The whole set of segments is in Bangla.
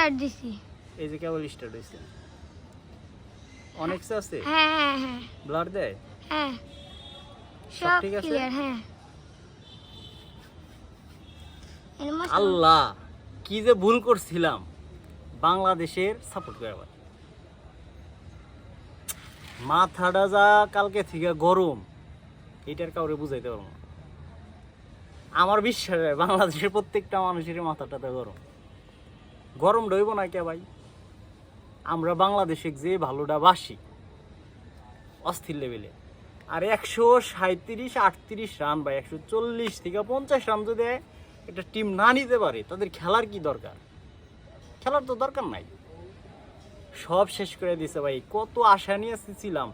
স্টার্ট দিছি। এই যে কেবল স্টার্ট হয়েছে। অনেক আছে? হ্যাঁ হ্যাঁ হ্যাঁ ব্লার দেয়? হ্যাঁ সব সব ঠিক আছে? ক্লিয়ার। হ্যাঁ আল্লাহ, কি যে ভুল করছিলাম বাংলাদেশের সাপোর্ট করে। আবার মাথাটা যা কালকে থেকে গরম, এটার কাউরে বুঝাইতে পারবো না। আমার বিশ্বাস বাংলাদেশের প্রত্যেকটা মানুষের মাথাটাতে গরম। গরম রইব না কে ভাই? আমরা বাংলাদেশে যে ভালোটা বাসি অস্থির লেভেলে, আর 137-38 রান বা 140 থেকে 50 রান যদি একটা টিম না নিতে পারে, তাদের খেলার কি দরকার? খেলার তো দরকার নাই। সব শেষ করে দিছে ভাই। কত আশা নিয়ে ছিলাম,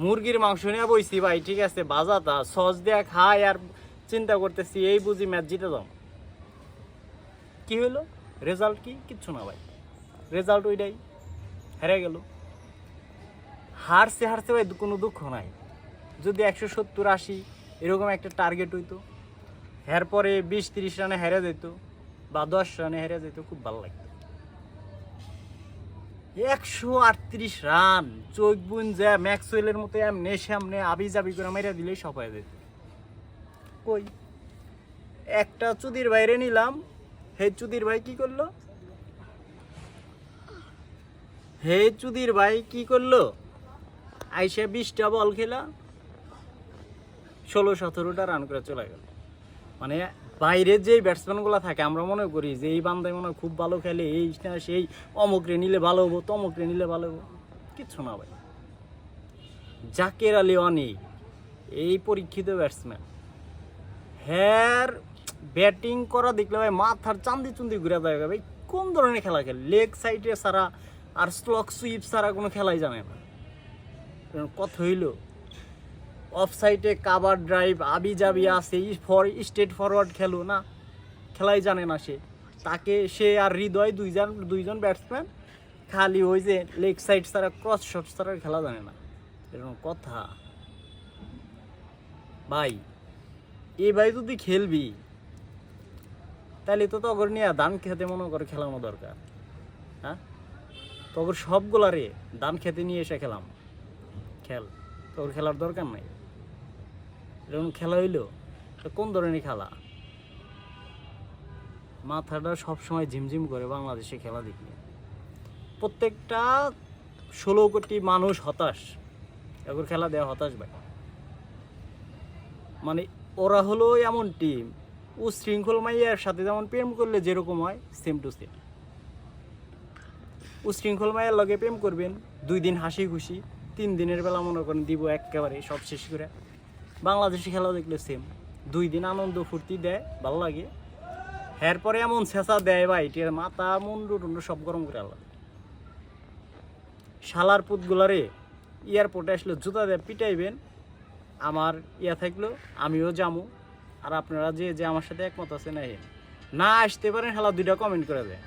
মুরগির মাংস নিয়ে বইছি ভাই, ঠিক আছে, বাজাতা সস দেয়া খাই, আর চিন্তা করতেছি এই বুঝি ম্যাচ জিতে যাও। কি হইলো? রেজাল্ট কি? কিচ্ছু না ভাই। রেজাল্ট ওইটাই, হেরে গেল। হারছে হারছে ভাই, কোনো দুঃখ নাই। যদি 170-80 এরকম একটা টার্গেট হইতো, এরপরে 20-30 রানে হেরে যেত বা 10 রানে হেরে যেত, খুব ভালো লাগতো। 138 রান চোখ বুন যা ম্যাক্সওয়েলের মতো এমনি সামনে আবি জাবি করে মেরে দিলেই সব হয়ে যেত। কই একটা চুদির বাইরে নিলাম, হে চুদির ভাই কি করলো? আইসা 20টা বল খেলা 16-17টা রান করে চলে গেল। মানে বাইরে যে ব্যাটসম্যানগুলো থাকে, আমরা মনে করি যে এই বান্দায় মনে হয় খুব ভালো খেলে, এই না সেই, অমুকরে নিলে ভালো হবো, তমুকরে নিলে ভালো হবো। কিচ্ছু না ভাই। জাকের আলী অনেক এই পরীক্ষিত ব্যাটসম্যান, হ্যার ব্যাটিং করা দেখলে ভাই মাথার চান্দি চুন্দি ঘুরে যায় ভাই। কোন ধরনের খেলা খেলে? লেগ সাইডে ছাড়া আর স্লক সুইপ ছাড়া কোনো খেলাই জানে না। কথা হইল অফ সাইডে কাভার ড্রাইভ আবি জাবি আছে, স্ট্রেট ফরওয়ার্ড খেলো না, খেলাই জানে না সে। তাকে সে আর হৃদয় দুইজন ব্যাটসম্যান খালি ওই যে লেগ সাইড ছাড়া ক্রস শট ছাড়া খেলা জানে না। এরকম কথা ভাই। এই ভাই যদি খেলবি তাহলে তো তগর নিয়ে ধান খেতে মনে করে খেলানো দরকার। হ্যাঁ, তগর সবগুলারে ধান খেতে নিয়ে এসে খেলাম, খেল। তগর খেলার দরকার নাই। এরকম খেলা হইলো কোন ধরনের খেলা? মাথাটা সবসময় ঝিমঝিম করে বাংলাদেশে খেলা দেখলে। প্রত্যেকটা 16 কোটি মানুষ হতাশ, এখন খেলা দেওয়া হতাশ ভাই। মানে ওরা হলো এমন টিম, ও শৃঙ্খল মাইয়ার সাথে যেমন প্রেম করলে যেরকম হয়, সেম টু সেম। ও শৃঙ্খল মাইয়ার লগে প্রেম করবেন, 2 দিন হাসি খুশি, 3 দিনের বেলা মনে করেন দিব একেবারে সব শেষ করে। বাংলাদেশি খেলা দেখলে সেম, 2 দিন আনন্দ ফুর্তি দেয়, ভালো লাগে, এরপরে এমন ছেঁচা দেয় ভাই, এটার মাথা মুন্ডু টুন্ডু সব গরম করে আলাদা। শালার পুতগুলারে এয়ারপোর্টে আসলে জুতা দিয়ে পিটাইবেন। আমার থাকলো আমিও যামু, আর আপনারা যে আমার সাথে একমত আছে না আসতে পারেন, শালা 2টা কমেন্ট করে দেয়।